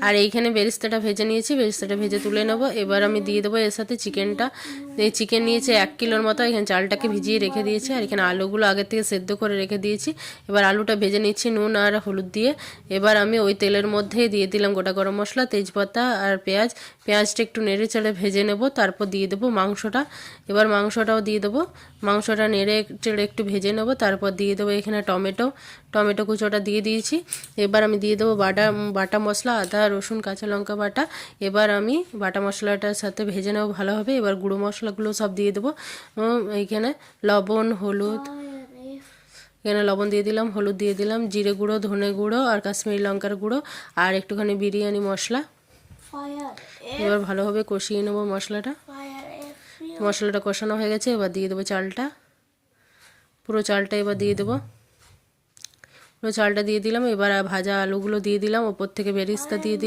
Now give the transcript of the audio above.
আর এইখানে বেরেস্তাটা ভেজে নিয়েছি, বেরেস্তাটা ভেজে তুলে নেব। এবার আমি দিয়ে দেবো এর সাথে চিকেনটা। এই চিকেন নিয়েছি 1 কিলোর মতো, এখানে চালটাকে ভিজিয়ে রেখে দিয়েছি, আর এখানে আলুগুলো আগে থেকে সেদ্ধ করে রেখে দিয়েছি। এবার আলুটা ভেজে নিচ্ছি নুন আর হলুদ দিয়ে। এবার আমি ওই তেলের মধ্যে দিয়ে দিলাম গোটা গরম মশলা, তেজপাতা আর পেঁয়াজ। পেঁয়াজটা একটু নেড়ে চেড়ে ভেজে নেব, তারপর দিয়ে দেবো মাংসটা। এবার মাংসটাও দিয়ে দেবো, মাংসটা নেড়ে চেড়ে একটু ভেজে নেব, তারপর দিয়ে দেবো এখানে টমেটো কুচোটা দিয়ে দিয়েছি। এবার আমি দিয়ে দেবো বাটা মশলা, আদা রসুন কাঁচা লঙ্কা বাটা। এবার আমি বাটা মশলাটার সাথে ভেজে নেবো ভালোভাবে। এবার গুঁড়ো মশলাগুলো সব দিয়ে দেবো। এইখানে লবণ হলুদ, এখানে লবণ দিয়ে দিলাম, হলুদ দিয়ে দিলাম, জিরে গুঁড়ো ধনে গুঁড়ো আর কাশ্মীরি লঙ্কার গুঁড়ো আর একটুখানি বিরিয়ানি মশলা। এবার ভালোভাবে কষিয়ে নেবো মশলাটা। মশলাটা কষানো হয়ে গেছে, এবার দিয়ে দেবো চালটা, পুরো চালটা এবার দিয়ে দেবো। পুরো চালটা দিয়ে দিলাম। এবার ভাজা আলুগুলো দিয়ে দিলাম, ওপর থেকে বেরেস্তা দিয়ে দিলাম।